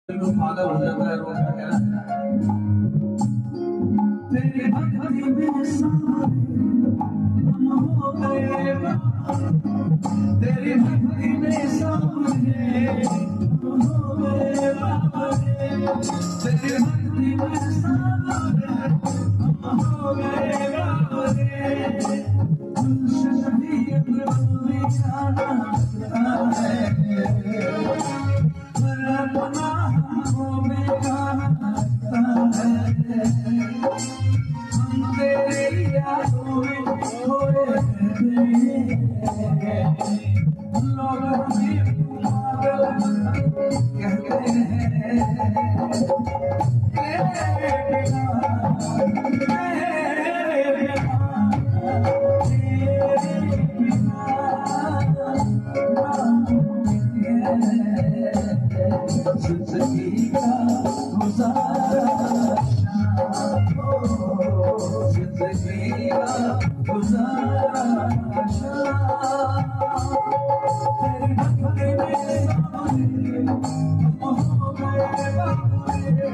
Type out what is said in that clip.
तो पागल हो जाता है रोज का कहना। तेरी भक्ति में सारे हम हो गए, तेरी भक्ति में सारे हम हो गए बाबरे, तेरी भक्ति में सारे हम हो गए बाबरे। शक्ति प्रभु जाना है, पर अपना हमें गाना है। हम तेरी यादों में खोए हैं, लोग हमें पागल कहते हैं। तेरे बिना, तेरे बिना, जिंदगी का गुजारा, जिंदगी का गुजारा। तेरी भक्ति में सारे हम हो गए बाबरे,